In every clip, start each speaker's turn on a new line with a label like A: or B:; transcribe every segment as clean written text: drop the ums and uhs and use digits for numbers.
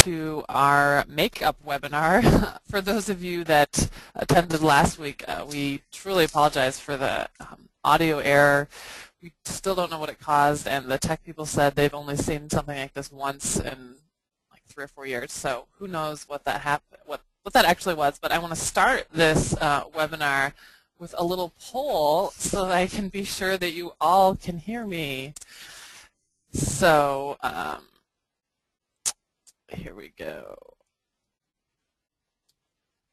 A: to our makeup webinar. For those of you that attended last week, we truly apologize for the audio error. We still don't know what it caused, and the tech people said they've only seen something like this once in like 3 or 4 years, so who knows what that what that actually was. But I want to start this webinar with a little poll so that I can be sure that you all can hear me. So here we go.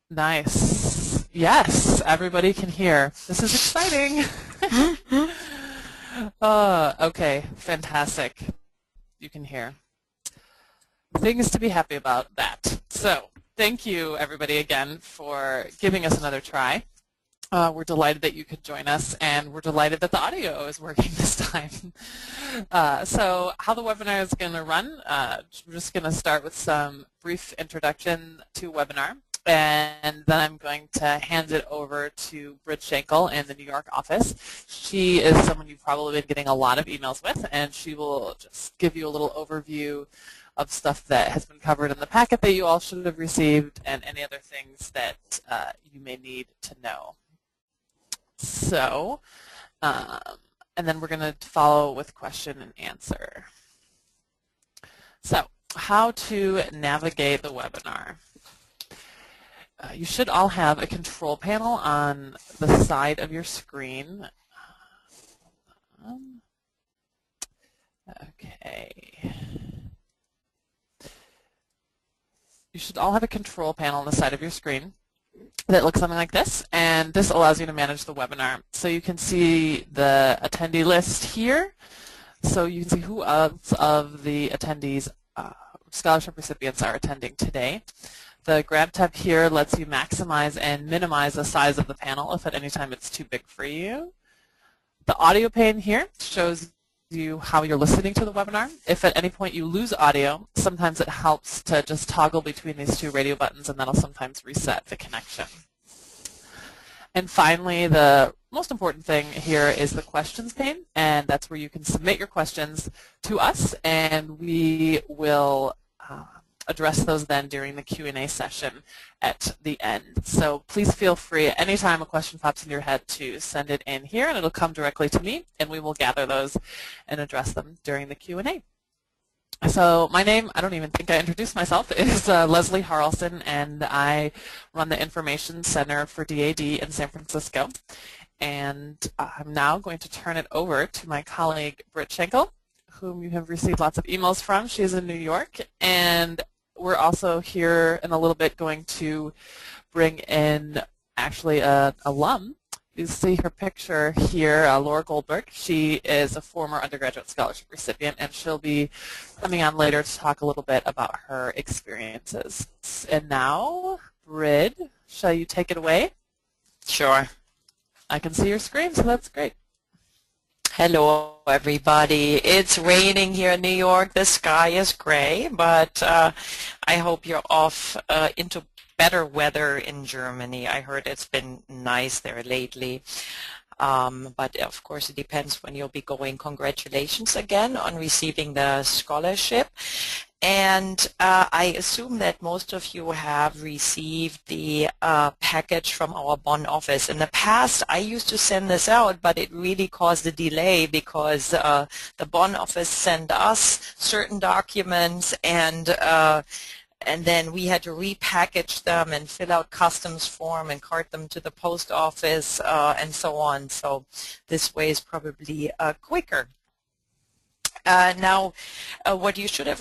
A: Nice. Yes, everybody can hear. This is exciting. Okay, fantastic. You can hear. Things to be happy about that. So thank you, everybody, again, for giving us another try. We're delighted that you could join us, and we're delighted that the audio is working this time. So how the webinar is going to run, we're just going to start with some brief introduction to webinar, and then I'm going to hand it over to Britt Schenkel in the New York office. She is someone you've probably been getting a lot of emails with, and she will just give you a little overview of stuff that has been covered in the packet that you all should have received, and any other things that you may need to know. So, and then we're going to follow with question and answer. So, how to navigate the webinar. You should all have a control panel on the side of your screen. Okay. You should all have a control panel on the side of your screen that looks something like this, and this allows you to manage the webinar. So you can see the attendee list here, so you can see who of the attendees, scholarship recipients, are attending today. The grab tab here lets you maximize and minimize the size of the panel if at any time it's too big for you. The audio pane here shows you how you're listening to the webinar. If at any point you lose audio, sometimes it helps to just toggle between these two radio buttons, and that'll sometimes reset the connection. And finally, the most important thing here is the questions pane, and that's where you can submit your questions to us, and we will address those then during the Q&A session at the end. So please feel free anytime a question pops in your head to send it in here, and it'll come directly to me, and we will gather those and address them during the Q&A. So my name, I don't even think I introduced myself, is Leslie Harrelson, and I run the Information Center for DAAD in San Francisco. And I'm now going to turn it over to my colleague Britt Schenkel, whom you have received lots of emails from. She's in New York, and we're also here in a little bit going to bring in actually an alum. You see her picture here, Laura Goldberg. She is a former undergraduate scholarship recipient, and she'll be coming on later to talk a little bit about her experiences. And now, Britt, shall you take it away?
B: Sure.
A: I can see your screen, so that's great.
B: Hello, everybody. It's raining here in New York. The sky is gray, but I hope you're off into better weather in Germany. I heard it's been nice there lately. But of course, it depends when you'll be going. Congratulations again on receiving the scholarship. And I assume that most of you have received the package from our Bonn office. In the past, I used to send this out, but it really caused a delay because the Bonn office sent us certain documents, and then we had to repackage them and fill out customs form and cart them to the post office and so on. So this way is probably quicker. Now, what you should have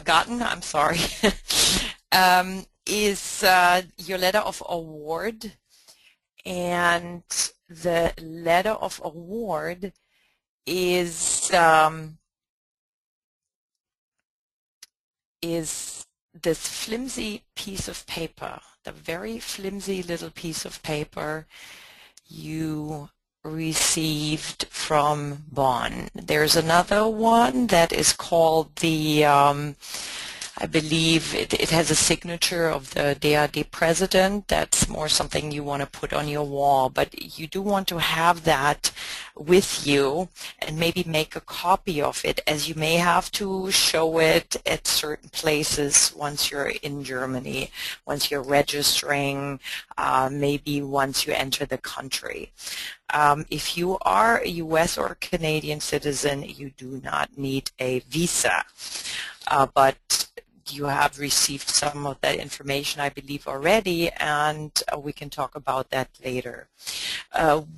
B: gotten, I'm sorry, is your letter of award. And the letter of award is this flimsy piece of paper, the very flimsy little piece of paper you received from Bonn. There's another one that is called the I believe it has a signature of the DAAD president. That's more something you want to put on your wall, but you do want to have that with you and maybe make a copy of it, as you may have to show it at certain places once you're in Germany, once you're registering, maybe once you enter the country. If you are a U.S. or Canadian citizen, you do not need a visa, but you have received some of that information, I believe, already, and we can talk about that later.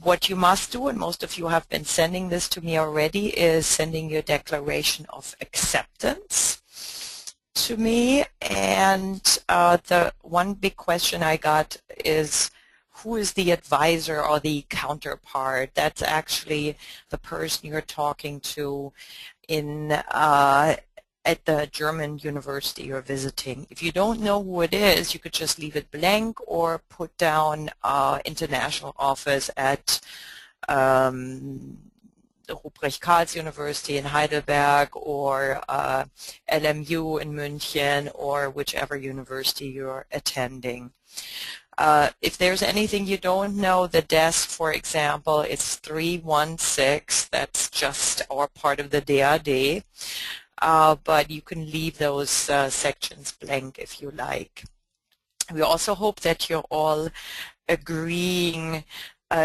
B: What you must do, and most of you have been sending this to me already, is sending your declaration of acceptance to me. And the one big question I got is, who is the advisor or the counterpart? That's actually the person you're talking to in at the German university you're visiting. If you don't know who it is, you could just leave it blank or put down international office at the Ruprecht-Karls University in Heidelberg, or LMU in München, or whichever university you're attending. If there's anything you don't know, the desk, for example, is 316. That's just our part of the DAAD. But you can leave those sections blank if you like. We also hope that you're all agreeing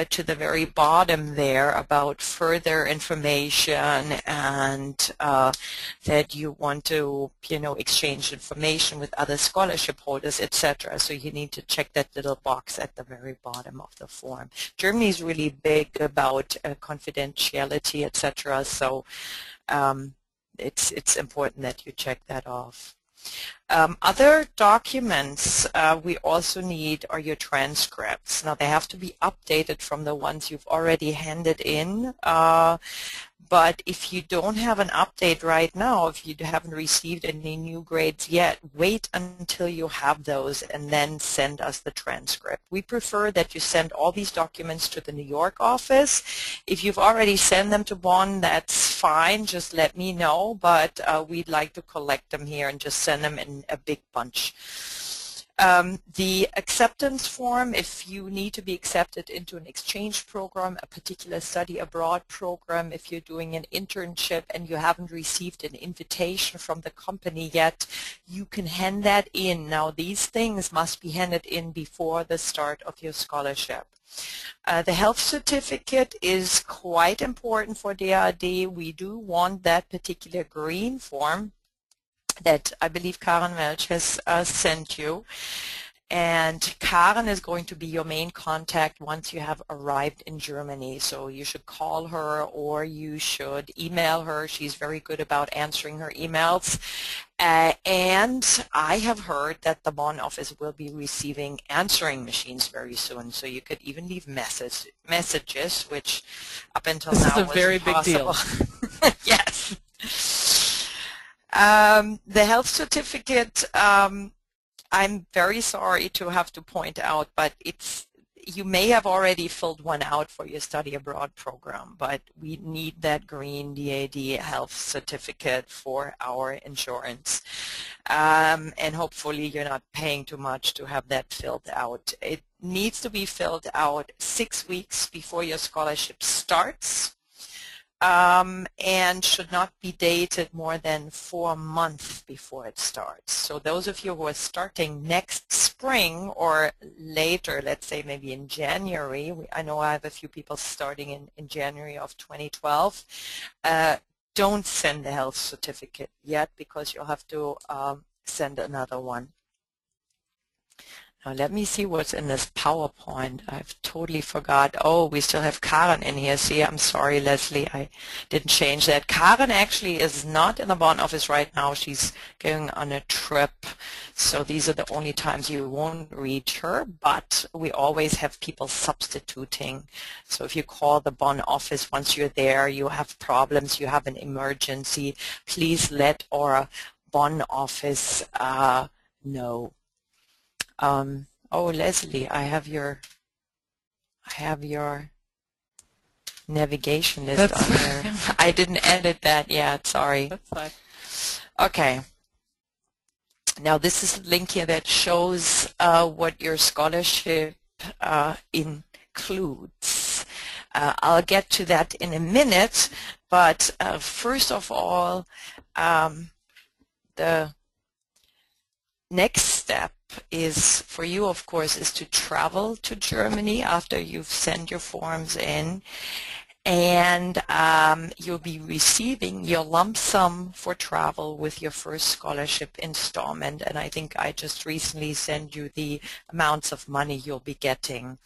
B: to the very bottom there about further information, and that you want to, exchange information with other scholarship holders, etc. So you need to check that little box at the very bottom of the form. Germany is really big about confidentiality, etc. So it's important that you check that off. Other documents we also need are your transcripts. Now, they have to be updated from the ones you've already handed in, but if you don't have an update right now, if you haven't received any new grades yet, wait until you have those and then send us the transcript. We prefer that you send all these documents to the New York office. If you've already sent them to Bonn, that's fine. Just let me know, but we'd like to collect them here and just send them in a big bunch. The acceptance form, if you need to be accepted into an exchange program, a particular study abroad program, if you're doing an internship and you haven't received an invitation from the company yet, you can hand that in. Now, these things must be handed in before the start of your scholarship. The health certificate is quite important for DAAD. We do want that particular green form that I believe Karen Welch has sent you. And Karen is going to be your main contact once you have arrived in Germany. So you should call her or you should email her. She's very good about answering her emails. And I have heard that the Bonn office will be receiving answering machines very soon. So you could even leave messages, which up until now was
A: a very big deal.
B: Yes. The health certificate, I'm very sorry to have to point out, but you may have already filled one out for your study abroad program, but we need that green DAAD health certificate for our insurance. And hopefully you're not paying too much to have that filled out. It needs to be filled out 6 weeks before your scholarship starts. And should not be dated more than 4 months before it starts. So those of you who are starting next spring or later, let's say maybe in January, I know I have a few people starting in January of 2012, don't send the health certificate yet because you'll have to send another one. Now let me see what's in this PowerPoint. I've totally forgot. Oh, we still have Karen in here. See, I'm sorry, Leslie, I didn't change that. Karen actually is not in the Bonn office right now. She's going on a trip. So these are the only times you won't reach her, but we always have people substituting. So if you call the Bonn office once you're there, you have problems, you have an emergency, please let our Bonn office know. Oh, Leslie, I have your navigation list on there. I didn't edit that yet. Sorry.
A: That's fine.
B: Okay. Now this is a link here that shows what your scholarship includes. I'll get to that in a minute, but first of all, the next step is for you, of course, is to travel to Germany after you've sent your forms in, and you'll be receiving your lump sum for travel with your first scholarship installment. And I think I just recently sent you the amounts of money you'll be getting.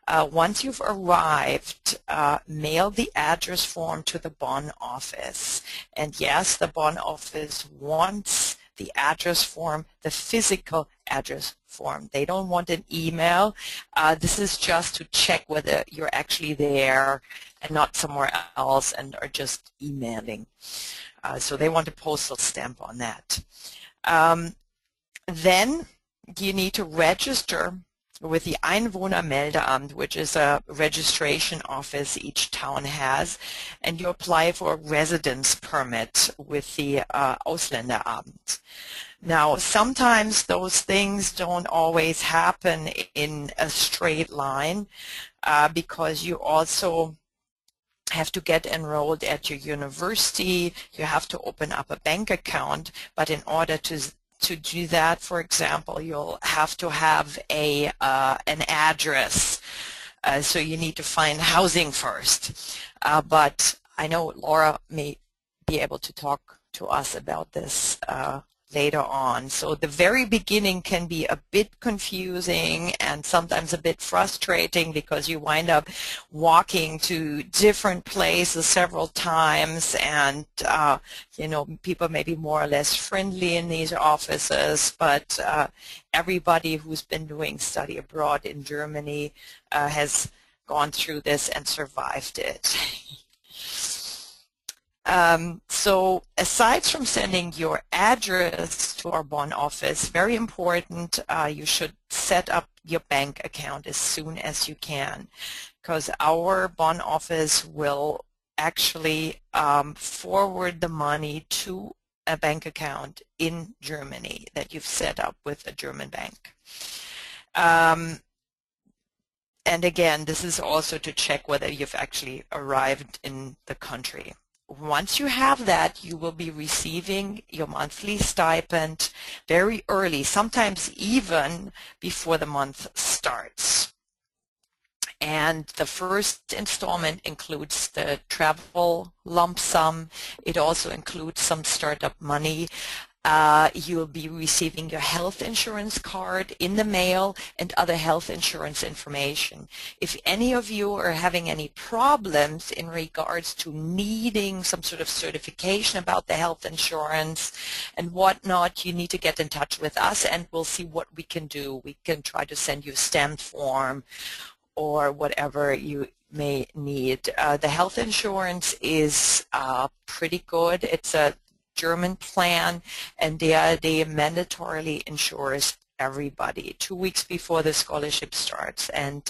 B: Once you've arrived, mail the address form to the Bonn office. And yes, the Bonn office wants the address form, the physical address form. They don't want an email. This is just to check whether you're actually there and not somewhere else and are just emailing. So they want a postal stamp on that. Then you need to register with the Einwohnermeldeamt, which is a registration office each town has, and you apply for a residence permit with the Ausländeramt. Now, sometimes those things don't always happen in a straight line because you also have to get enrolled at your university, you have to open up a bank account, but in order to do that, for example, you'll have to have an address. So you need to find housing first. But I know Laura may be able to talk to us about this later on. So the very beginning can be a bit confusing and sometimes a bit frustrating because you wind up walking to different places several times, and you know, people may be more or less friendly in these offices, but everybody who's been doing study abroad in Germany has gone through this and survived it. So aside from sending your address to our Bonn office, very important, you should set up your bank account as soon as you can, because our Bonn office will actually forward the money to a bank account in Germany that you've set up with a German bank. And again, this is also to check whether you've actually arrived in the country. Once you have that, you will be receiving your monthly stipend very early, sometimes even before the month starts. And the first installment includes the travel lump sum. It also includes some startup money. You'll be receiving your health insurance card in the mail and other health insurance information. If any of you are having any problems in regards to needing some sort of certification about the health insurance and whatnot, you need to get in touch with us and we'll see what we can do. We can try to send you a stamped form or whatever you may need. The health insurance is pretty good. It's a German plan, and DAAD mandatorily insures everybody 2 weeks before the scholarship starts, and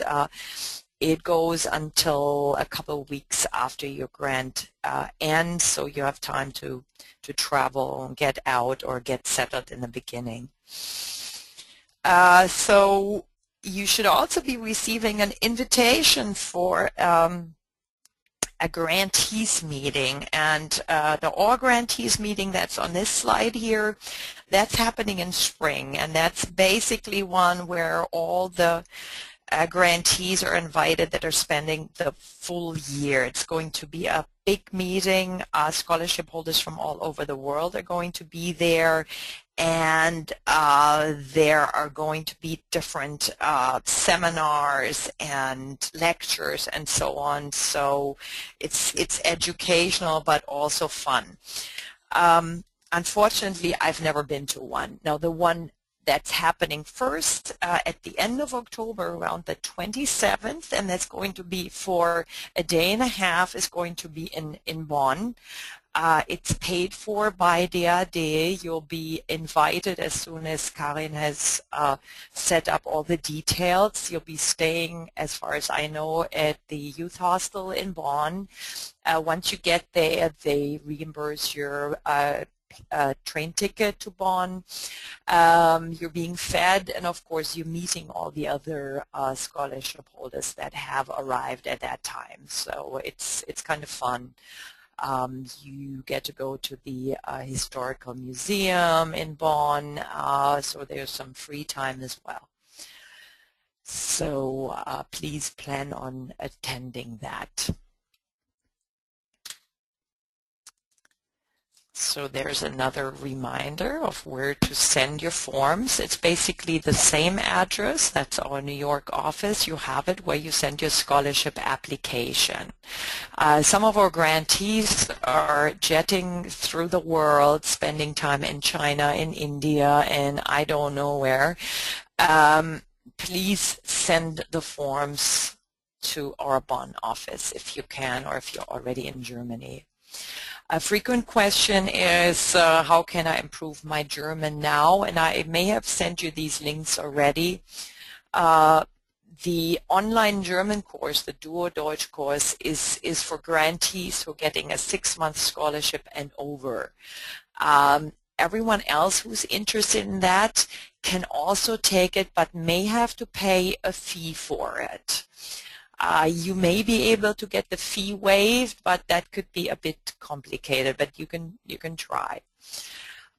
B: it goes until a couple of weeks after your grant ends, so you have time to travel and get out or get settled in the beginning. So you should also be receiving an invitation for a grantees meeting, and the all grantees meeting that's on this slide here, that's happening in spring, and that's basically one where all the grantees are invited that are spending the full year. It's going to be a big meeting. Scholarship holders from all over the world are going to be there, and there are going to be different seminars and lectures and so on. So it's educational but also fun. Unfortunately, I've never been to one. Now, the one that's happening first at the end of October, around the 27th, and that's going to be for a day and a half, is going to be in Bonn. It's paid for by DAAD. You'll be invited as soon as Karin has set up all the details. You'll be staying, as far as I know, at the youth hostel in Bonn. Once you get there, they reimburse your train ticket to Bonn. You're being fed, and of course you're meeting all the other scholarship holders that have arrived at that time. So it's kind of fun. You get to go to the historical museum in Bonn, so there's some free time as well. So please plan on attending that. So there's another reminder of where to send your forms. It's basically the same address. That's our New York office. You have it where you send your scholarship application. Some of our grantees are jetting through the world, spending time in China, in India, and I don't know where. Please send the forms to our Bonn office if you can, or if you're already in Germany. A frequent question is, how can I improve my German now? And I may have sent you these links already. The online German course, the Duo Deutsch course, is for grantees who are getting a 6-month scholarship and over. Everyone else who's interested in that can also take it, but may have to pay a fee for it. You may be able to get the fee waived, but that could be a bit complicated, but you can try.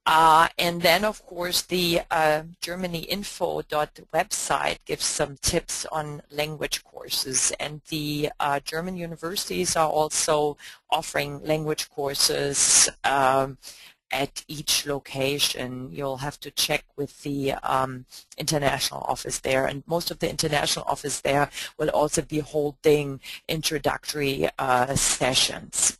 B: And then, of course, the germanyinfo.website gives some tips on language courses, and the German universities are also offering language courses at each location. You'll have to check with the international office there, and most of the international office there will also be holding introductory sessions.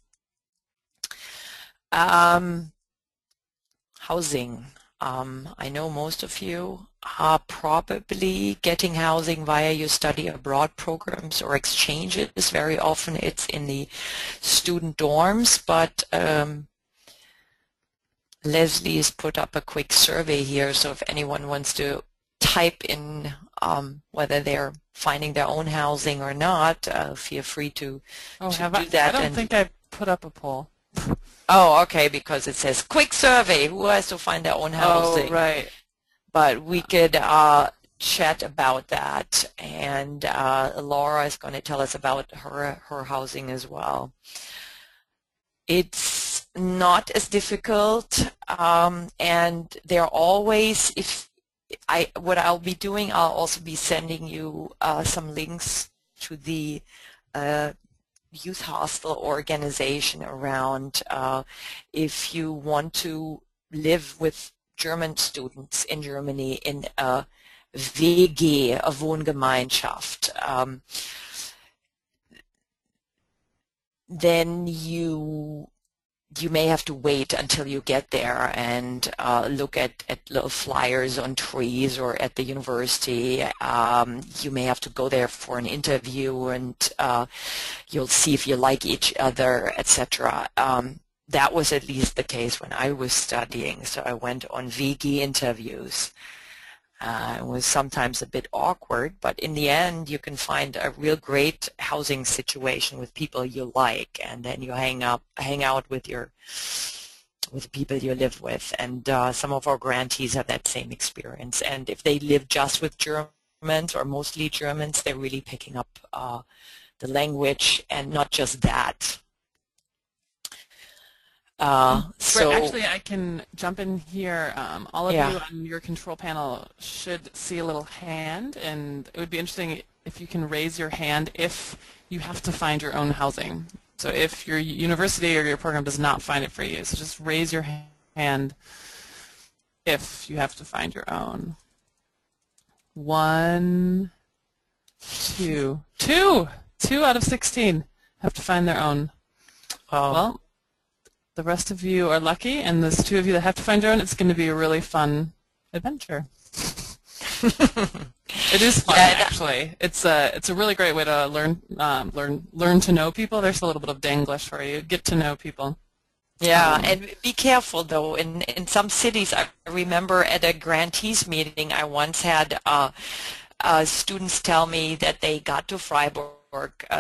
B: Housing. I know most of you are probably getting housing via your study abroad programs or exchanges. Very often it's in the student dorms, but Leslie has put up a quick survey here, so if anyone wants to type in whether they're finding their own housing or not, feel free to do that.
A: I don't think I put up a poll.
B: Oh, okay, because it says quick survey, who has to find their own housing.
A: Oh, right.
B: But we could chat about that, and Laura is going to tell us about her housing as well. It's not as difficult, and they're always, what I'll be doing, I'll also be sending you some links to the youth hostel organization around if you want to live with German students in Germany in a WG, a Wohngemeinschaft. Then you may have to wait until you get there and look at little flyers on trees or at the university. You may have to go there for an interview, and you'll see if you like each other, etc. That was at least the case when I was studying, so I went on WG interviews. It was sometimes a bit awkward, but in the end you can find a real great housing situation with people you like, and then you hang out with the people you live with. And some of our grantees have that same experience, and if they live just with Germans or mostly Germans, they're really picking up the language, and not just that. So
A: actually, I can jump in here. All of you on your control panel should see a little hand, and it would be interesting if you can raise your hand if you have to find your own housing. So if your university or your program does not find it for you, so just raise your hand if you have to find your own. 1, 2. 2 out of 16 have to find their own. Well, the rest of you are lucky, and those 2 of you that have to find your own, it's going to be a really fun adventure. It is fun, actually. It's a really great way to learn to know people. There's a little bit of Danglish for you. Get to know people.
B: Yeah, and be careful though. In some cities, I remember at a grantees meeting, I once had students tell me that they got to Freiburg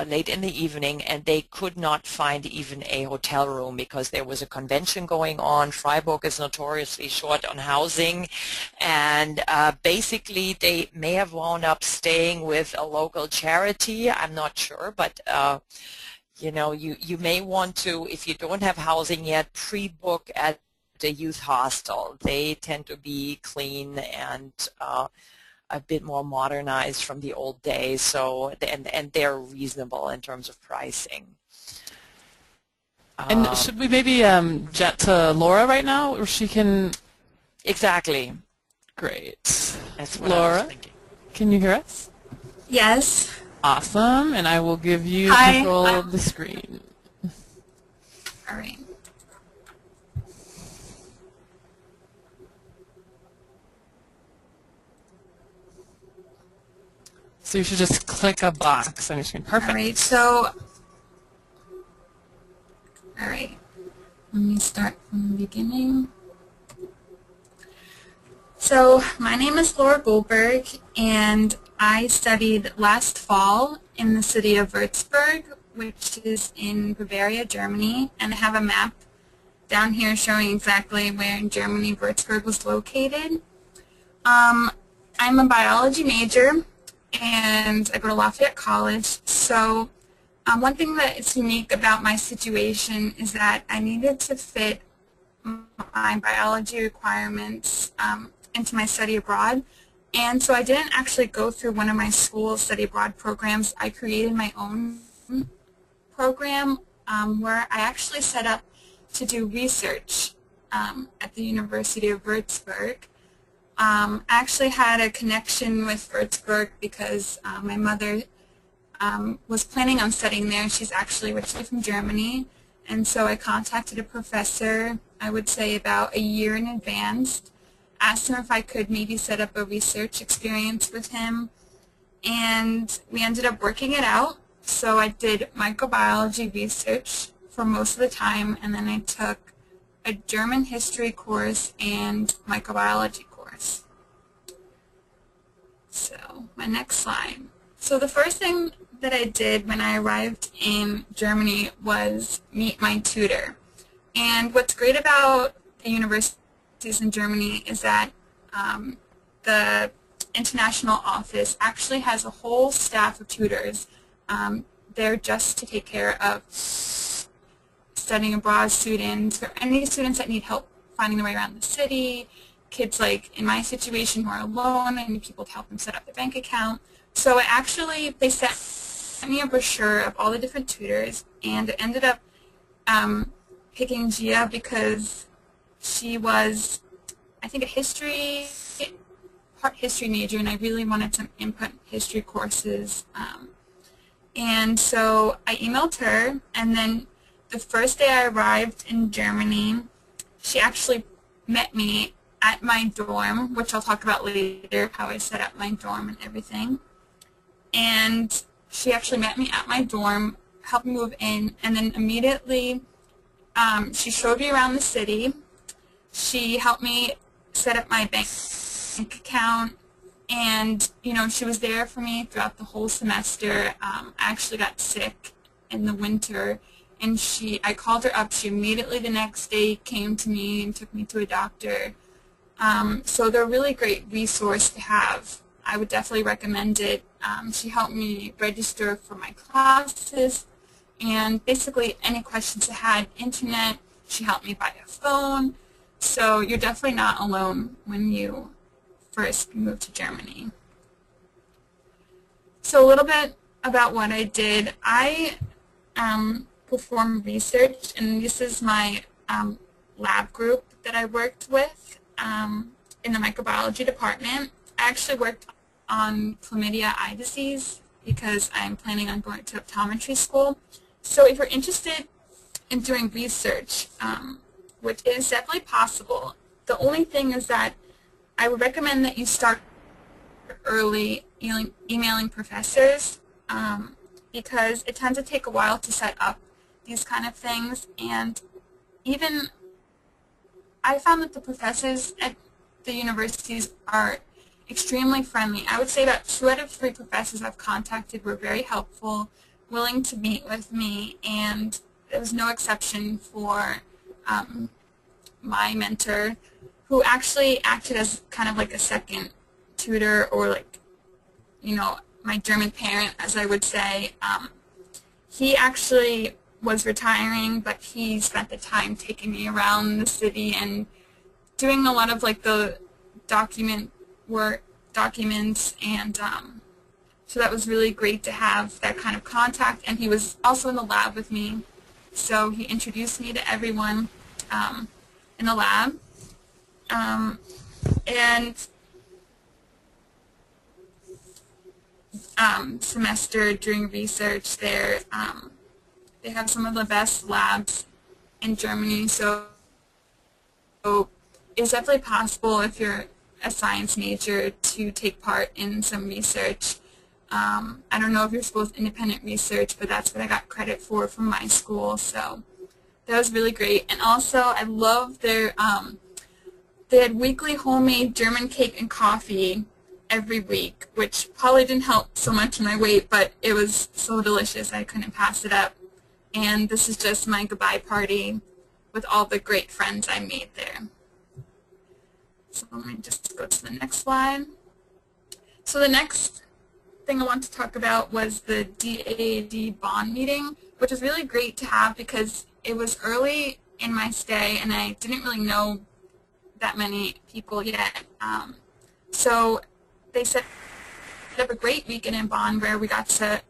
B: late in the evening, and they could not find even a hotel room because there was a convention going on. Freiburg is notoriously short on housing, and basically they may have wound up staying with a local charity. I'm not sure, but you know, you may want to, if you don't have housing yet, pre-book at the youth hostel. They tend to be clean and a bit more modernized from the old days, so and they're reasonable in terms of pricing.
A: And should we maybe jet to Laura right now, or she can?
B: Exactly.
A: Great.
B: That's what I
A: Laura,
B: was thinking.
A: can you hear us?
C: Yes.
A: Awesome, and I will give you
C: Hi.
A: control of the screen.
C: All right.
A: So you should just click a box on your screen. Perfect.
C: All right. So, all right. Let me start from the beginning. So, my name is Laura Goldberg, and I studied last fall in the city of Würzburg, which is in Bavaria, Germany, and I have a map down here showing exactly where in Germany Würzburg was located. I'm a biology major, and I go to Lafayette College. So one thing that is unique about my situation is that I needed to fit my biology requirements into my study abroad. And so I didn't actually go through one of my school's study abroad programs. I created my own program where I actually set up to do research at the University of Würzburg. I actually had a connection with Würzburg because my mother was planning on studying there. She's actually originally from Germany, and so I contacted a professor, I would say about a year in advance, asked him if I could maybe set up a research experience with him, and we ended up working it out. So I did microbiology research for most of the time, and then I took a German history course and microbiology course. So my next slide. So the first thing that I did when I arrived in Germany was meet my tutor. And what's great about the universities in Germany is that the international office actually has a whole staff of tutors there just to take care of studying abroad students or any students that need help finding their way around the city, kids like in my situation who are alone and need people to help them set up their bank account. So they sent me a brochure of all the different tutors, and it ended up picking Gia because she was, I think, part history major, and I really wanted some input history courses. And so I emailed her, and then the first day I arrived in Germany, she actually met me at my dorm, which I'll talk about later, how I set up my dorm and everything. And she actually met me at my dorm, helped me move in, and then immediately she showed me around the city. She helped me set up my bank account, and she was there for me throughout the whole semester. I actually got sick in the winter, and I called her up. She immediately the next day came to me and took me to a doctor. So they're a really great resource to have. I would definitely recommend it. She helped me register for my classes, and basically any questions I had, internet, she helped me buy a phone. So you're definitely not alone when you first moved to Germany. So a little bit about what I did. I performed research, and this is my lab group that I worked with in the microbiology department. I actually worked on chlamydia eye disease because I'm planning on going to optometry school. So if you're interested in doing research, which is definitely possible, the only thing is that I would recommend that you start early emailing professors because it tends to take a while to set up these kind of things, and I found that the professors at the universities are extremely friendly. I would say about 2 out of 3 professors I've contacted were very helpful, willing to meet with me, and there was no exception for my mentor, who actually acted as kind of like a second tutor, or like, my German parent, as I would say. He actually was retiring, but he spent the time taking me around the city and doing a lot of like the documents, and so that was really great to have that kind of contact. And he was also in the lab with me, so he introduced me to everyone in the lab. And semester during research there, they have some of the best labs in Germany, so it's definitely possible if you're a science major to take part in some research. I don't know if you're supposed to independent research, but that's what I got credit for from my school, so that was really great. And also I love their, they had weekly homemade German cake and coffee every week, which probably didn't help so much in my weight, but it was so delicious I couldn't pass it up. And this is just my goodbye party with all the great friends I made there. So let me just go to the next slide. So the next thing I want to talk about was the DAAD bond meeting, which was really great to have because it was early in my stay and I didn't really know that many people yet. So they set up a great weekend in Bonn where we got to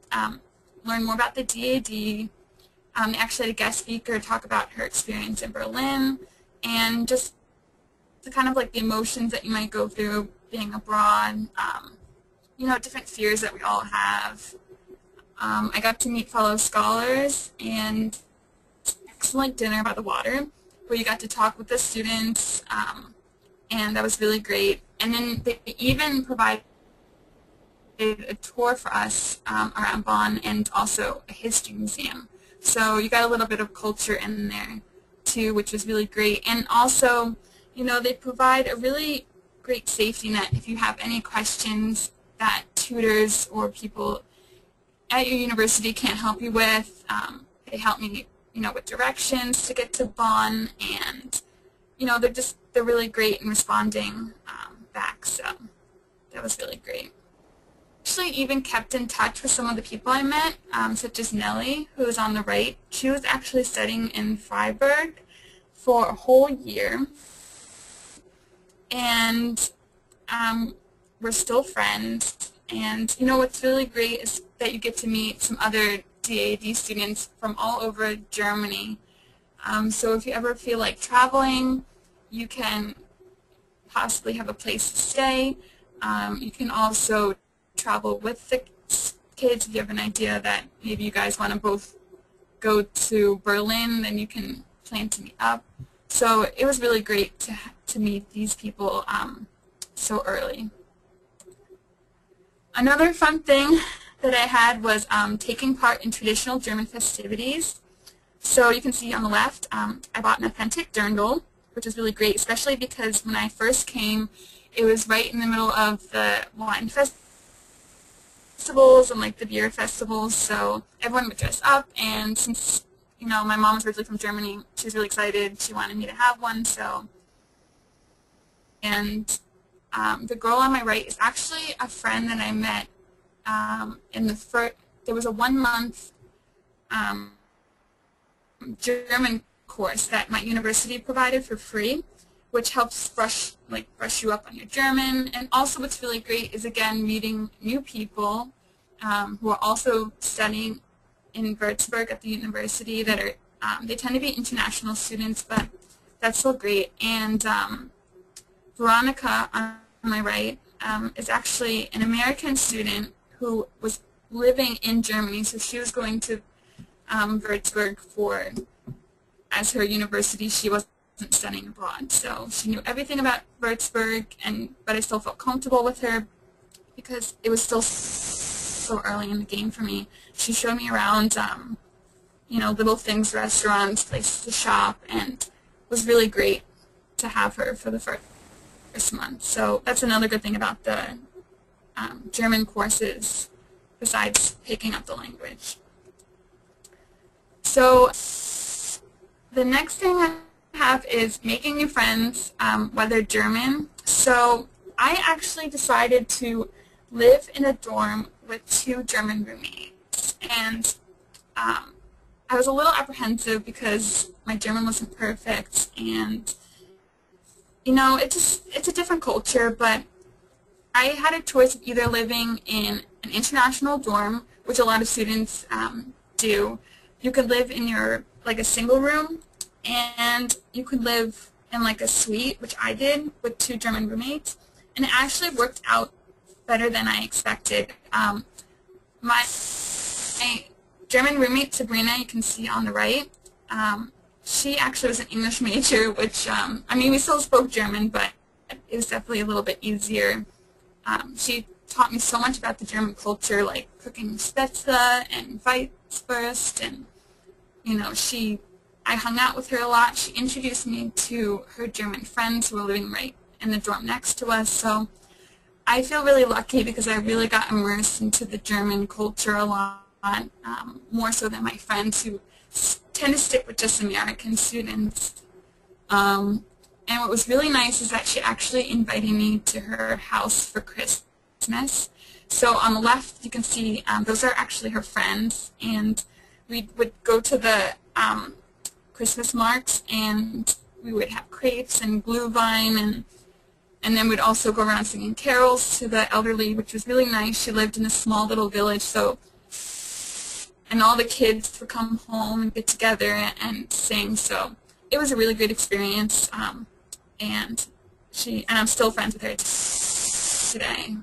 C: learn more about the DAAD. They actually had a guest speaker talk about her experience in Berlin, and just the kind of like the emotions that you might go through being abroad, different fears that we all have. I got to meet fellow scholars and excellent dinner by the water where you got to talk with the students, and that was really great. And then they even provided a tour for us around Bonn and also a history museum. So you got a little bit of culture in there too, which was really great. And also, they provide a really great safety net if you have any questions that tutors or people at your university can't help you with. They help me, with directions to get to Bonn, and they're really great in responding back. So that was really great. Actually even kept in touch with some of the people I met, such as Nellie, who is on the right. She was actually studying in Freiburg for a whole year, and we're still friends. And what's really great is that you get to meet some other DAAD students from all over Germany. So if you ever feel like traveling, you can possibly have a place to stay. You can also travel with the kids if you have an idea that maybe you guys want to both go to Berlin, then you can plan to meet up. So it was really great to meet these people so early. Another fun thing that I had was taking part in traditional German festivities. So you can see on the left, I bought an authentic dirndl, which is really great, especially because when I first came, it was right in the middle of the wine festivals and like the beer festivals, so everyone would dress up, and since my mom was originally from Germany, she was really excited. She wanted me to have one, so. And the girl on my right is actually a friend that I met in there was a 1-month German course that my university provided for free, which helps brush you up on your German. And also what's really great is, again, meeting new people who are also studying in Würzburg at the university that are, they tend to be international students, but that's so great. And Veronica on my right is actually an American student who was living in Germany, so she was going to Würzburg as her university. She wasn't studying abroad, so she knew everything about Würzburg, but I still felt comfortable with her because it was still so early in the game for me. She showed me around, little things, restaurants, places to shop, and it was really great to have her for the first first month. So that's another good thing about the German courses besides picking up the language. So the next thing I have is making new friends, whether German. So I actually decided to live in a dorm with 2 German roommates, and I was a little apprehensive because my German wasn't perfect, and you know, it's a different culture, but I had a choice of either living in an international dorm, which a lot of students do. You could live in like a single room, and you could live in like a suite, which I did with 2 German roommates, and it actually worked out better than I expected. My German roommate, Sabrina, you can see on the right, she actually was an English major, which, I mean, we still spoke German, but it was definitely a little bit easier. She taught me so much about the German culture, like cooking spätzle and Weißwurst, and, you know, I hung out with her a lot. She introduced me to her German friends who were living right in the dorm next to us, so I feel really lucky because I really got immersed into the German culture a lot, more so than my friends who tend to stick with just American students. And what was really nice is that she actually invited me to her house for Christmas. So on the left you can see those are actually her friends, and we would go to the Christmas markets, and we would have crepes and glühwein, and then we'd also go around singing carols to the elderly, which was really nice. She lived in a small little village, and all the kids would come home and get together and sing. So it was a really great experience, and I'm still friends with her today.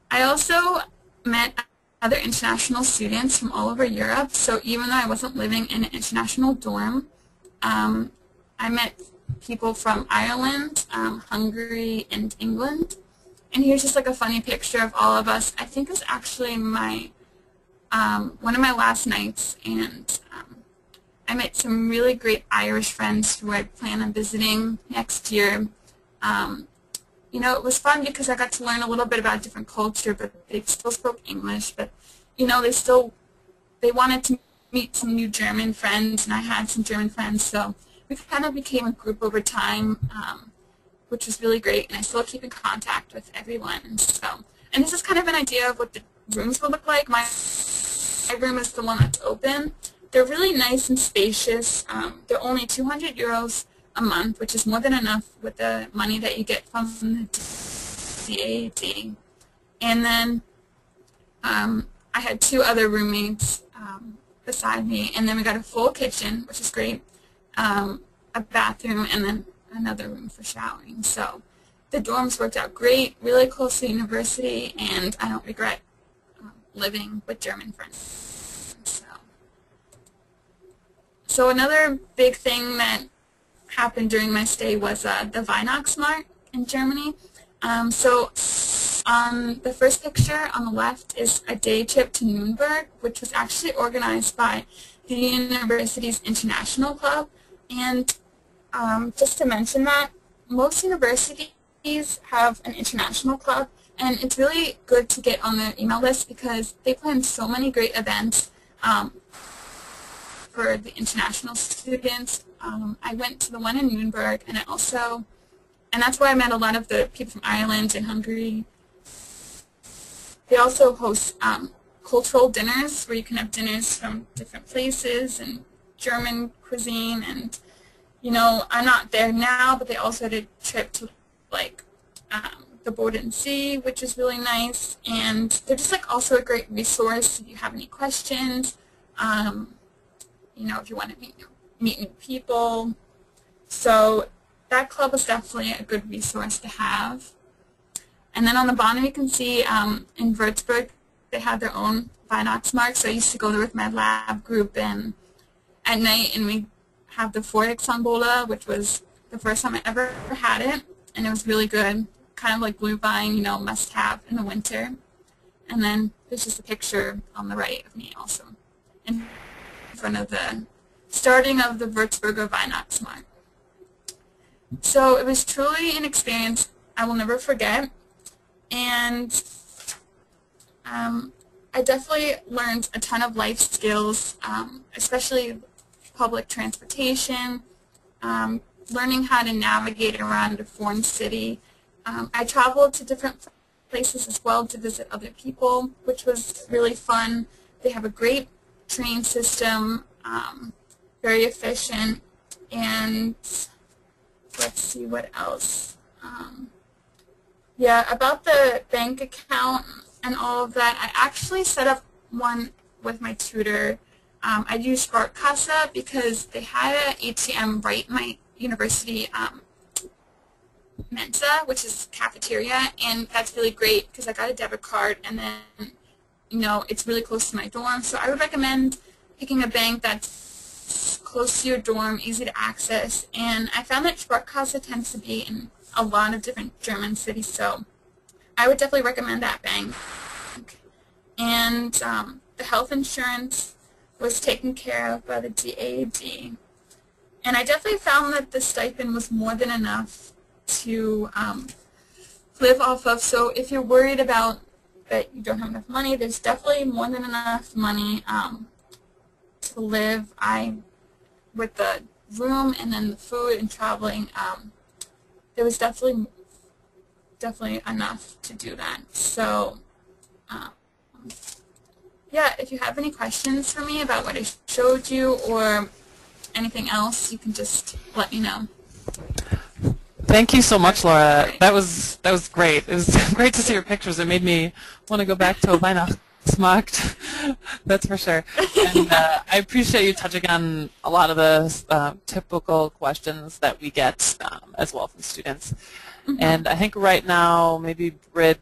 C: I also met other international students from all over Europe. So even though I wasn't living in an international dorm, I met people from Ireland, Hungary, and England. And here's just like a funny picture of all of us. I think it was actually my one of my last nights, and I met some really great Irish friends who I plan on visiting next year. You know, it was fun because I got to learn a little bit about different culture, but they still spoke English. But you know, they wanted to meet some new German friends, and I had some German friends, so we kind of became a group over time, which was really great, and I still keep in contact with everyone. So, and this is kind of an idea of what the rooms will look like. My room is the one that's open. They're really nice and spacious. They're only 200 euros a month, which is more than enough with the money that you get from the DAAD. And then I had 2 other roommates beside me, and then we got a full kitchen, which is great, a bathroom, and then another room for showering. So the dorms worked out great, really close to the university, and I don't regret living with German friends. So another big thing that happened during my stay was the Weihnachtsmarkt in Germany. So on the first picture on the left is a day trip to Nuremberg, which was actually organized by the university's international club. And just to mention that, most universities have an international club, and it's really good to get on their email list because they plan so many great events for the international students. I went to the one in Nuremberg, and that's where I met a lot of the people from Ireland and Hungary. They also host cultural dinners where you can have dinners from different places and German cuisine, and you know, I'm not there now, but they also had a trip to like the Boden Sea, which is really nice, and they're just like also a great resource if you have any questions. You know, if you want to meet new people. So that club is definitely a good resource to have. And then on the bottom you can see in Würzburg they have their own Weihnachtsmarkt. So I used to go there with my lab group, and at night, and we have the Feuerexambole, which was the first time I ever had it, and it was really good. Kind of like glühwein, you know, must have in the winter. And then there's just a picture on the right of me also in front of the starting of the Würzburger Weihnachtsmarkt. So it was truly an experience I will never forget, and I definitely learned a ton of life skills, especially public transportation, learning how to navigate around a foreign city. I traveled to different places as well to visit other people, which was really fun. They have a great train system, very efficient, and let's see what else. Yeah, about the bank account and all of that, I actually set up one with my tutor. I used Spark Casa because they had an ATM right in my university Mensa, which is cafeteria, and that's really great because I got a debit card, and then, you know, it's really close to my dorm. So I would recommend picking a bank that's close to your dorm, easy to access, and I found that Sparkasse tends to be in a lot of different German cities, so I would definitely recommend that bank. And the health insurance was taken care of by the DAAD. And I definitely found that the stipend was more than enough to live off of. So if you're worried about that you don't have enough money, there's definitely more than enough money to live. With the room and then the food and traveling, there was definitely enough to do that. So yeah, if you have any questions for me about what I showed you or anything else, you can just let me know.
A: Thank you so much, Laura. That was great. It was great to see your pictures. It made me want to go back to Weihnachtsmarkt. That's for sure. And I appreciate you touching on a lot of the typical questions that we get as well from students. Mm-hmm. And I think right now maybe Britt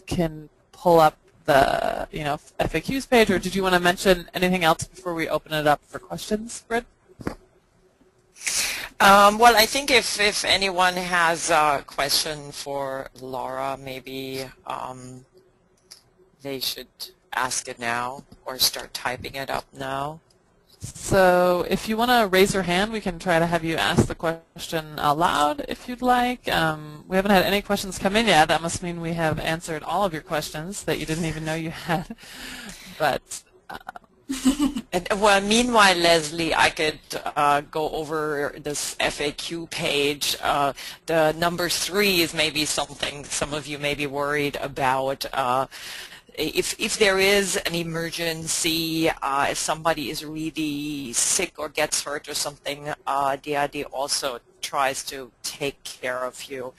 A: can pull up the FAQs page, or did you want to mention anything else before we open it up for questions, Britt?
B: Well, I think if anyone has a question for Laura, maybe they should ask it now or start typing it up now.
A: So if you want to raise your hand, we can try to have you ask the question aloud if you'd like. We haven't had any questions come in yet. That must mean we have answered all of your questions that you didn't even know you had. But
B: and, well, meanwhile, Leslie, I could go over this FAQ page. The number 3 is maybe something some of you may be worried about. If there is an emergency, if somebody is really sick or gets hurt or something, DAAD also tries to take care of you.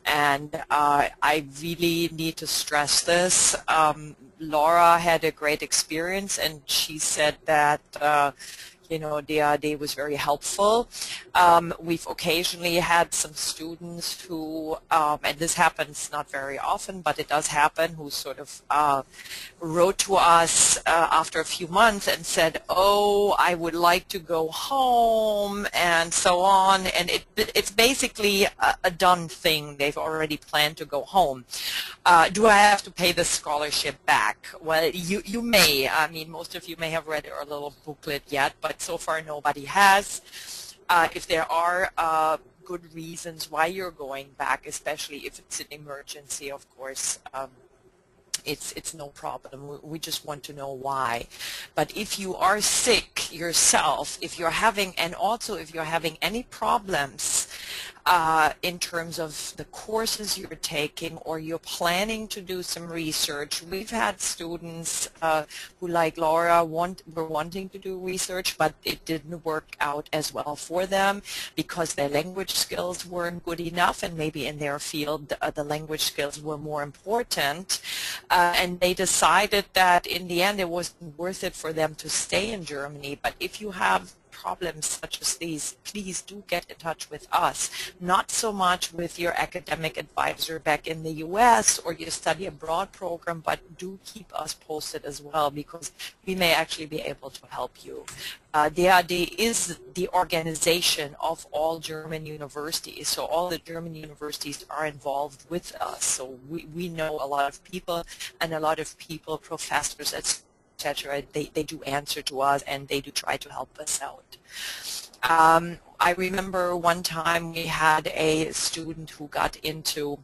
B: And I really need to stress this. Laura had a great experience, and she said that DAAD was very helpful. We've occasionally had some students who, and this happens not very often, but it does happen, who sort of wrote to us after a few months and said, oh, I would like to go home, and so on. And it's basically a done thing. They've already planned to go home. Do I have to pay the scholarship back? Well, you may. I mean, most of you may have read our little booklet yet, but so far nobody has. If there are good reasons why you're going back, especially if it's an emergency, of course, it's no problem. We just want to know why. But if you are sick yourself, if you're having, and also if you're having any problems in terms of the courses you're taking, or you're planning to do some research. We've had students who, like Laura, were wanting to do research, but it didn't work out as well for them because their language skills weren't good enough, and maybe in their field the language skills were more important, and they decided that in the end it wasn't worth it for them to stay in Germany. But if you have problems such as these, please do get in touch with us. Not so much with your academic advisor back in the U.S. or your study abroad program, but do keep us posted as well, because we may actually be able to help you. DAAD is the organization of all German universities, so all the German universities are involved with us. So we know a lot of people, and a lot of people, professors, etc. They do answer to us, and they do try to help us out. I remember one time we had a student who got into,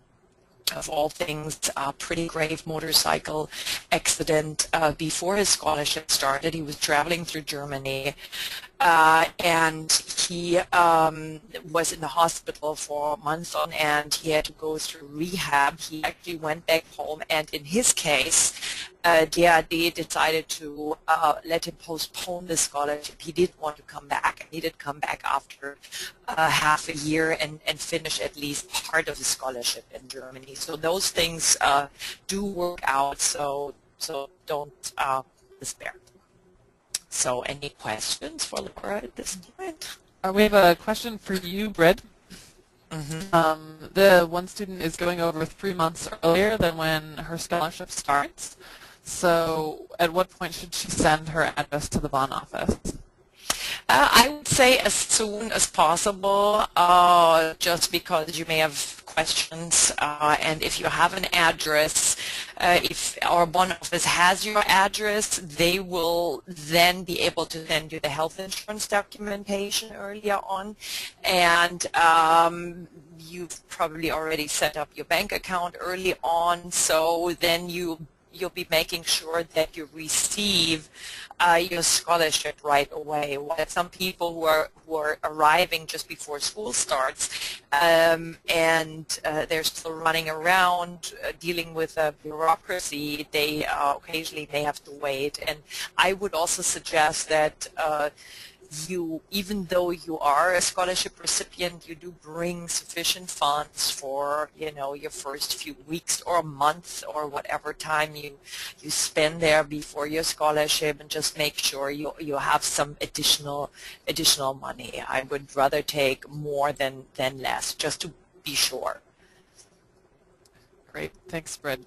B: of all things, a pretty grave motorcycle accident before his scholarship started. He was traveling through Germany, and he was in the hospital for months on end. He had to go through rehab. He actually went back home, and in his case, DAAD decided to let him postpone the scholarship. He didn't want to come back, and he did come back after half a year and finish at least part of the scholarship in Germany. So those things do work out, so don't despair. So any questions for Laura at this point?
A: We have a question for you, Britt.
B: Mm-hmm.
A: The one student is going over 3 months earlier than when her scholarship starts. So at what point should she send her address to the bond office?
B: I would say as soon as possible, just because you may have questions, and if you have an address, if our bond office has your address, they will then be able to send you the health insurance documentation earlier on, and you've probably already set up your bank account early on, so then you'll be making sure that you receive your scholarship right away. While some people who are arriving just before school starts and they're still running around dealing with bureaucracy, they occasionally may have to wait. And I would also suggest that even though you are a scholarship recipient, you do bring sufficient funds for, your first few weeks or a month or whatever time you spend there before your scholarship, and just make sure you have some additional money. I would rather take more than less, just to be sure.
A: Great, thanks, Britt.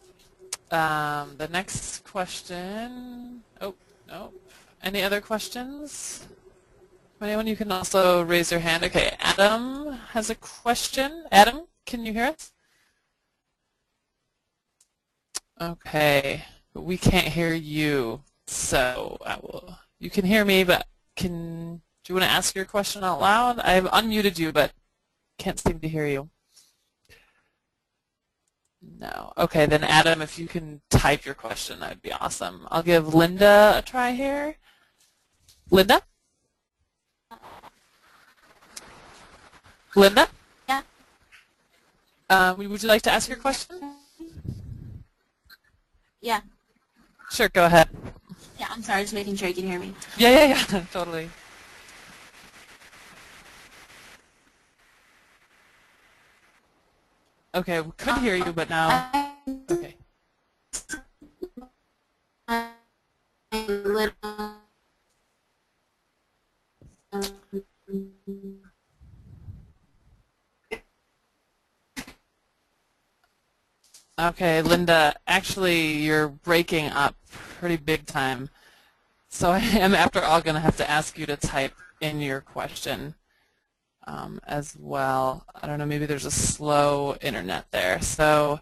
A: The next question. Oh, no. Any other questions? Anyone, you can also raise your hand. Okay, Adam has a question. Adam, can you hear us? Okay, but we can't hear you, so you can hear me, but do you want to ask your question out loud? I've unmuted you, but can't seem to hear you. No. Okay, then Adam, if you can type your question, that would be awesome. I'll give Linda a try here. Linda? Linda?
D: Yeah.
A: Would you like to ask your question?
D: Yeah.
A: Sure, go ahead.
D: Yeah, I'm sorry, just making sure you can hear me.
A: Yeah, totally. Okay, we could hear you, but now. Okay. Okay, Linda, actually you're breaking up pretty big time. So I am, after all, going to have to ask you to type in your question as well. I don't know, maybe there's a slow internet there. So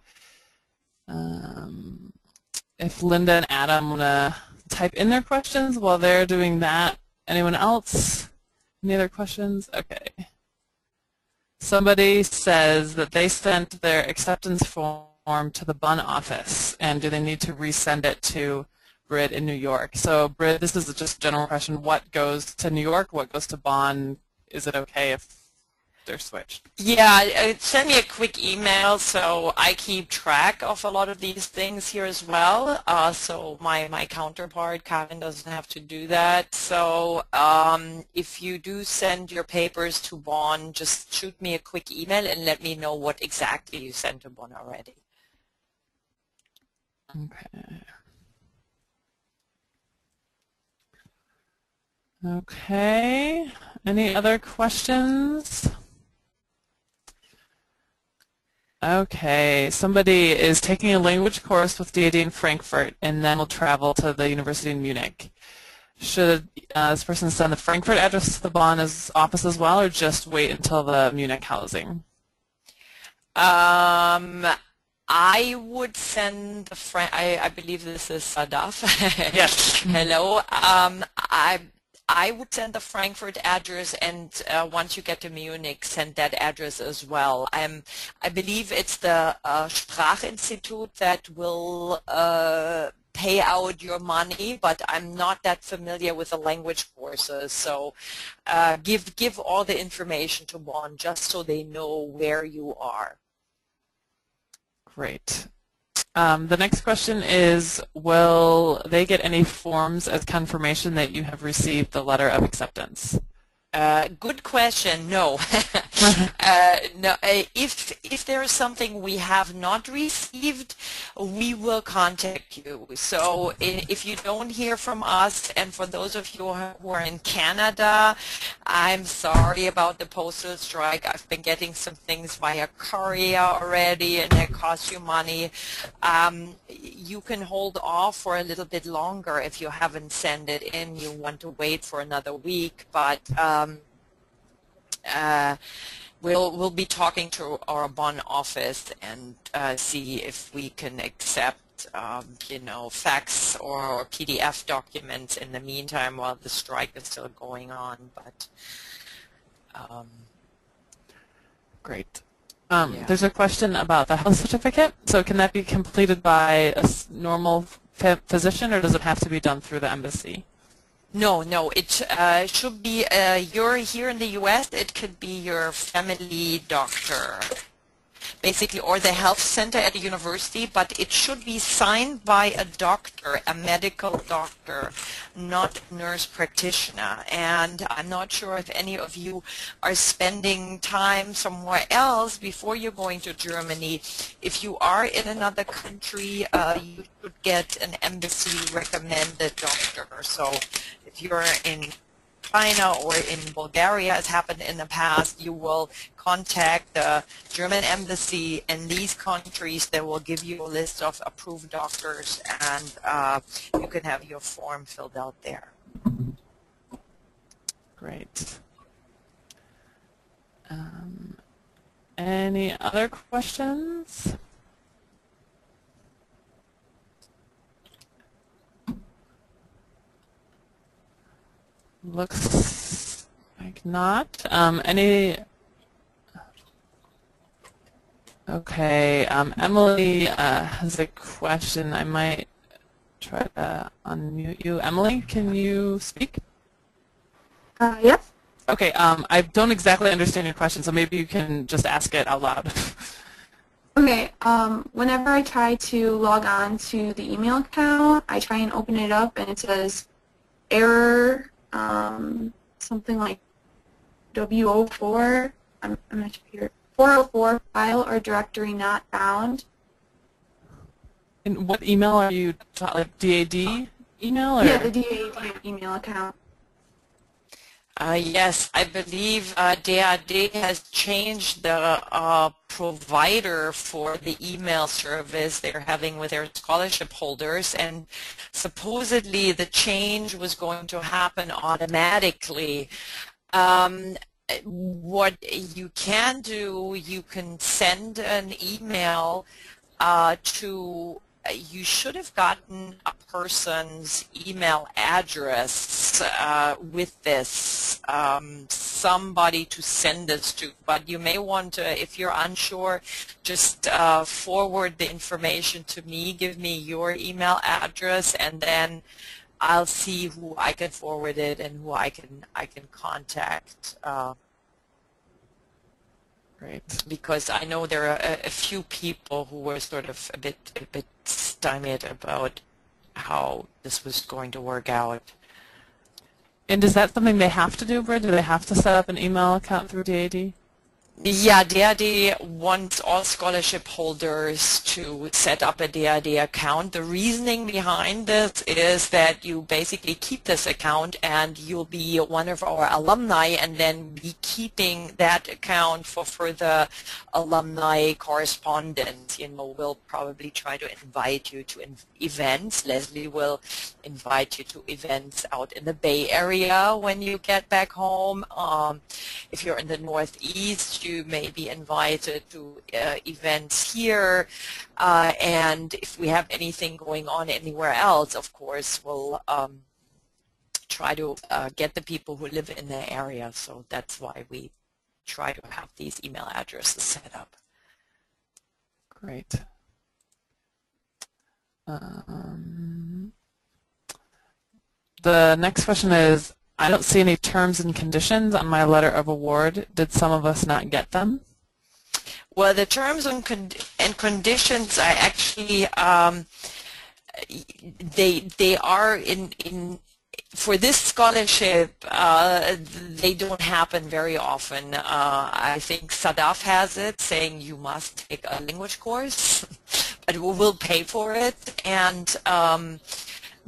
A: if Linda and Adam want to type in their questions while they're doing that. Anyone else? Any other questions? Okay. Somebody says that they sent their acceptance form to the bond office, and do they need to resend it to Britt in New York? So Britt, this is just a general question. What goes to New York? What goes to bond? Is it okay if they're switched?
B: Yeah, send me a quick email, so I keep track of a lot of these things here as well. So my counterpart, Karen, doesn't have to do that. So if you do send your papers to Bonn, just shoot me a quick email and let me know what exactly you sent to Bonn already.
A: Okay. Okay. Any other questions? Okay, somebody is taking a language course with DAAD in Frankfurt and then will travel to the university in Munich. Should this person send the Frankfurt address to the Bonn office as well, or just wait until the Munich housing?
B: I would send the I believe this is Sadaf.
A: Yes.
B: Hello. I would send the Frankfurt address, and once you get to Munich, send that address as well. I believe it's the Sprachinstitut that will pay out your money, but I'm not that familiar with the language courses. So give all the information to Bonn just so they know where you are.
A: Great. The next question is, will they get any forms as confirmation that you have received the letter of acceptance?
B: Good question. No. No. If there is something we have not received, we will contact you. So if you don't hear from us, and for those of you who are in Canada, I'm sorry about the postal strike. I've been getting some things via courier already, and it costs you money. You can hold off for a little bit longer if you haven't sent it in. You want to wait for another week, but we'll be talking to our Bonn office and see if we can accept fax or PDF documents in the meantime while the strike is still going on. But
A: great.
B: Yeah.
A: There's a question about the health certificate. So can that be completed by a normal physician, or does it have to be done through the embassy?
B: No, it should be, you're here in the U.S., it could be your family doctor, basically, or the health center at the university, but it should be signed by a doctor, a medical doctor, not nurse practitioner. And I'm not sure if any of you are spending time somewhere else before you're going to Germany. If you are in another country, you should get an embassy recommended doctor. So if you're in China or in Bulgaria, as happened in the past, you will contact the German embassy in these countries. They will give you a list of approved doctors, and you can have your form filled out there.
A: Great. Any other questions? Looks like not. Okay, Emily has a question. I might try to unmute you. Emily, can you speak?
E: Yes.
A: Okay, I don't exactly understand your question, so maybe you can just ask it out loud.
E: Okay, whenever I try to log on to the email account, I try and open it up, and it says error, something like W04, I'm not sure, 404 file or directory not found.
A: And what email are you, like DAD email? Or?
E: Yeah, the DAAD email account.
B: Yes, I believe DAAD has changed the provider for the email service they're having with their scholarship holders, and supposedly the change was going to happen automatically. What you can do, you can send an email to, you should have gotten a person's email address with this, somebody to send this to, but you may want to, if you're unsure, just forward the information to me, give me your email address, and then I'll see who I can forward it and who I can contact.
A: Great.
B: Because I know there are a few people who were sort of a bit stymied about how this was going to work out.
A: And is that something they have to do, Britt? Do they have to set up an email account through DAAD?
B: Yeah, DAAD wants all scholarship holders to set up a DAAD account. The reasoning behind this is that you basically keep this account and you'll be one of our alumni, and then be keeping that account for further alumni correspondence. You know, we'll probably try to invite you to events. Leslie will invite you to events out in the Bay Area when you get back home. If you're in the Northeast, you may be invited to events here, and if we have anything going on anywhere else, of course, we'll try to get the people who live in the area. So that's why we try to have these email addresses set up.
A: Great. The next question is, I don't see any terms and conditions on my letter of award. Did some of us not get them?
B: Well, the terms and conditions are actually, they are for this scholarship, they don't happen very often. I think Sadaf has it, saying you must take a language course, but we will pay for it, and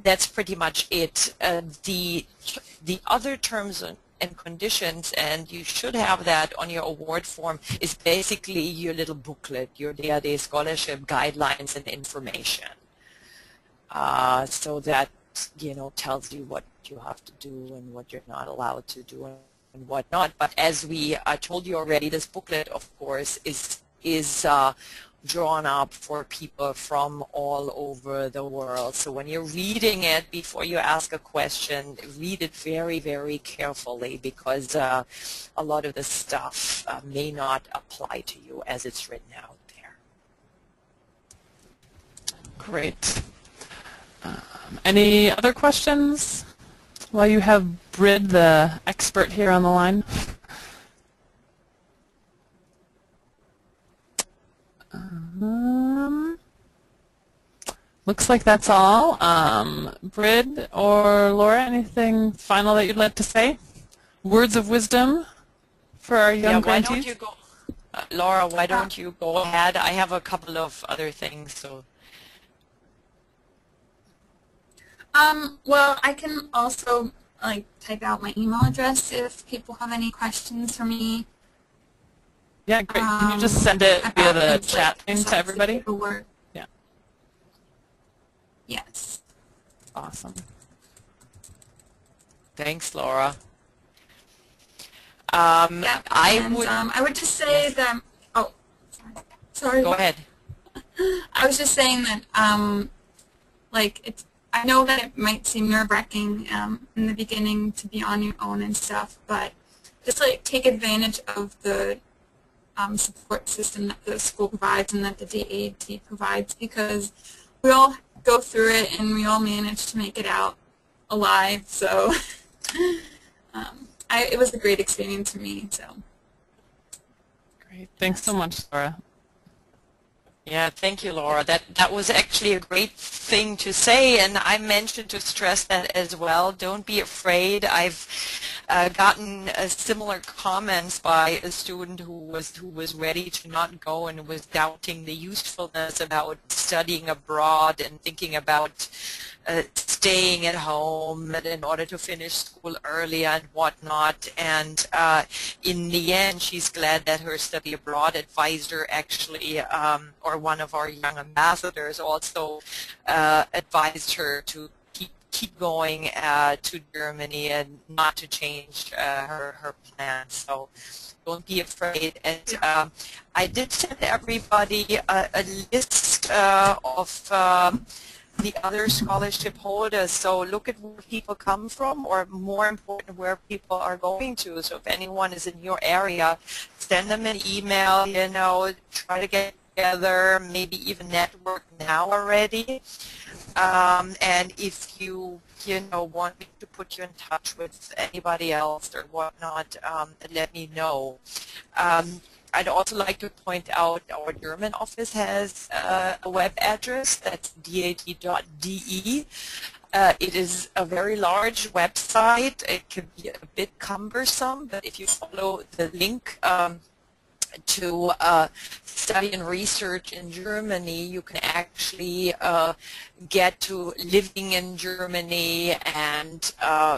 B: that's pretty much it. The other terms and conditions, and you should have that on your award form, is basically your little booklet, your DAAD scholarship guidelines and information. So that, you know, tells you what you have to do and what you're not allowed to do and whatnot. But as we told you already, this booklet, of course, is drawn up for people from all over the world. So when you're reading it, before you ask a question, read it very, very carefully, because a lot of the stuff may not apply to you as it's written out there.
A: Great. Any other questions while you have Brid, the expert, here on the line? Looks like that's all. Brid or Laura, anything final that you'd like to say? Words of wisdom for our young grantees?
B: Why don't you go, Laura, why don't you go ahead? I have a couple of other things. So.
C: Well, I can also type out my email address if people have any questions for me.
A: Yeah, great. Can you just send it via the chat thing to everybody? Yeah.
C: Yes.
A: Awesome.
C: Thanks,
B: Laura.
C: I would just say that. Oh, sorry.
B: Go ahead.
C: I was just saying that, I know that it might seem nerve-wracking in the beginning to be on your own and stuff, but just take advantage of the support system that the school provides and that the DAAD provides, because we all go through it and we all manage to make it out alive. So it was a great experience for me. So
A: great. Thanks so much, Laura.
B: Yeah, thank you, Laura. That was actually a great thing to say, and I mentioned to stress that as well. Don't be afraid. I've gotten similar comments by a student who was ready to not go and was doubting the usefulness about studying abroad and thinking about staying at home in order to finish school early and whatnot. And in the end, she's glad that her study abroad advisor actually, or one of our young ambassadors also advised her to keep going to Germany and not to change her plans. So don't be afraid. And I did send everybody a list of the other scholarship holders, so look at where people come from, or more important, where people are going to. So if anyone is in your area, send them an email, you know, try to get together, maybe even network now already. And if you want me to put you in touch with anybody else or whatnot, let me know. I'd also like to point out our German office has a web address, that's daad.de. It is a very large website. It can be a bit cumbersome, but if you follow the link to study and research in Germany, you can actually get to living in Germany and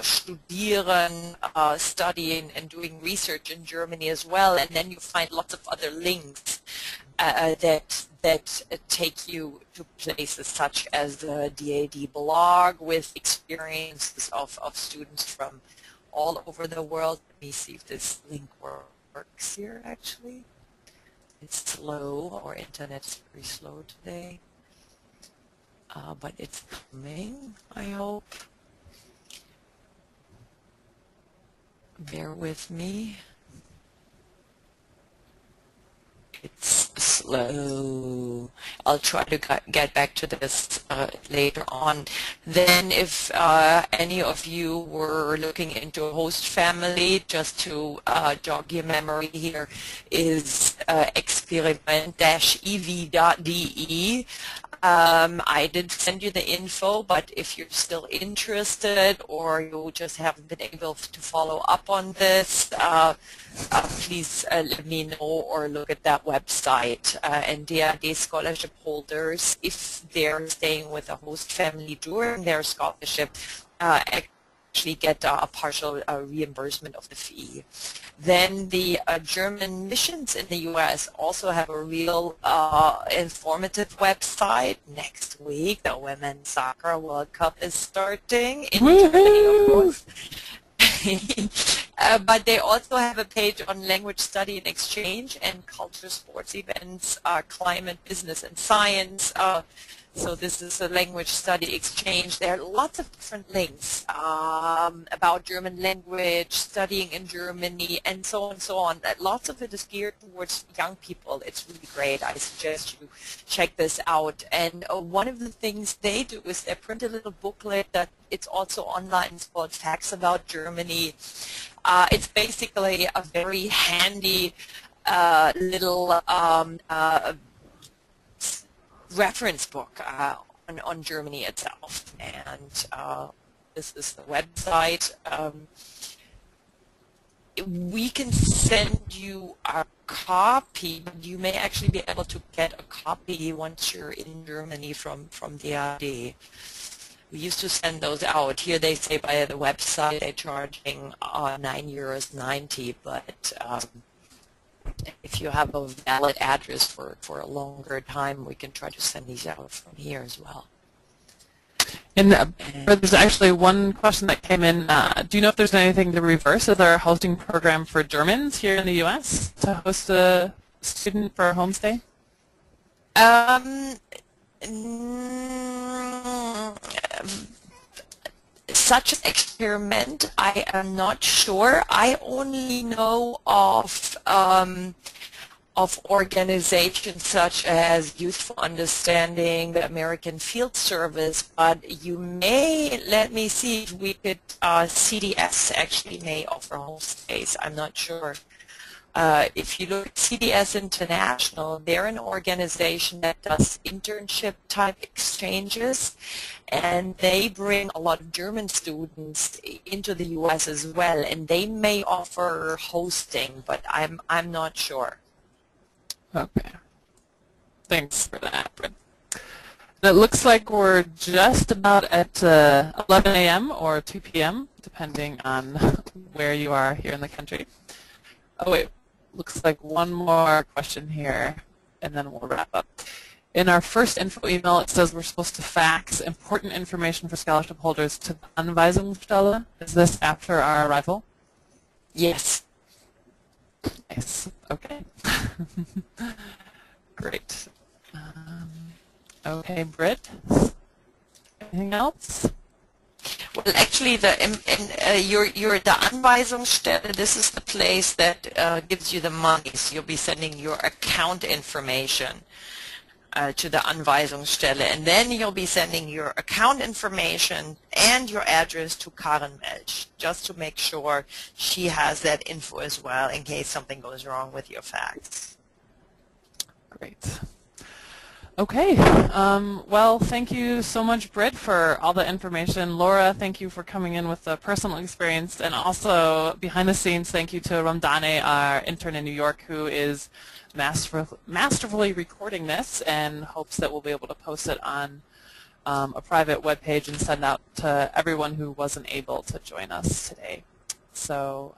B: studieren, studying and doing research in Germany as well. And then you find lots of other links that take you to places such as the DAAD blog with experiences of students from all over the world. Let me see if this link works here actually. It's slow, our internet is very slow today, but it's coming, I hope. Bear with me. It's slow. I'll try to get back to this later on. Then if any of you were looking into a host family, just to jog your memory here, is experiment-ev.de. I did send you the info, but if you're still interested or you just haven't been able to follow up on this, please let me know or look at that website. And DAAD scholarship holders, if they're staying with a host family during their scholarship, actually get a partial reimbursement of the fee. Then the German missions in the U.S. also have a real informative website. Next week, the Women's Soccer World Cup is starting in Germany, of course. But they also have a page on language study and exchange and culture, sports events, climate, business, and science. So this is a language study exchange. There are lots of different links about German language, studying in Germany, and so on and so on. Lots of it is geared towards young people. It's really great. I suggest you check this out. And one of the things they do is they print a little booklet that it's also online. It's called Facts About Germany. It's basically a very handy little reference book on Germany itself, and this is the website. We can send you a copy, but you may actually be able to get a copy once you're in Germany from DAAD. We used to send those out. Here they say by the website they're charging €9.90, but if you have a valid address for a longer time, we can try to send these out from here as well.
A: And there's actually one question that came in. Do you know if there's anything to reverse? Is there a hosting program for Germans here in the U.S. to host a student for a homestay?
B: Such an experiment, I am not sure. I only know of organizations such as Youth for Understanding, the American Field Service, but you may, let me see if we could, CDS actually may offer homestays. I'm not sure. If you look at CDS International, they're an organization that does internship type exchanges, and they bring a lot of German students into the U.S. as well, and they may offer hosting, but I'm not sure.
A: Okay. Thanks for that, Britt. It looks like we're just about at 11 a.m. or 2 p.m., depending on where you are here in the country. Oh, wait. Looks like one more question here, and then we'll wrap up. In our first info email, it says we're supposed to fax important information for scholarship holders to the Anweisungsstelle. Is this after our arrival?
B: Yes.
A: Nice. Okay. Great. Okay, Britt. Anything else?
B: Well, actually, the Anweisungsstelle, this is the place that gives you the money. So you'll be sending your account information to the Anweisungsstelle, and then you'll be sending your account information and your address to Karen Melch, just to make sure she has that info as well in case something goes wrong with your fax.
A: Great. Okay. Well, thank you so much, Britt, for all the information. Laura, thank you for coming in with the personal experience. And also, behind the scenes, thank you to Ramdane, our intern in New York, who is masterfully recording this and hopes that we'll be able to post it on a private web page and send out to everyone who wasn't able to join us today. So,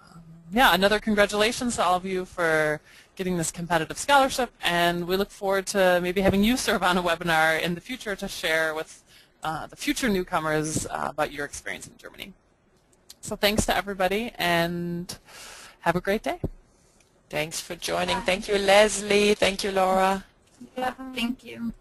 A: yeah, another congratulations to all of you for getting this competitive scholarship, and we look forward to maybe having you serve on a webinar in the future to share with the future newcomers about your experience in Germany. So thanks to everybody, and have a great day.
B: Thanks for joining. Thank you, Leslie. Thank you, Laura.
C: Yeah, thank you.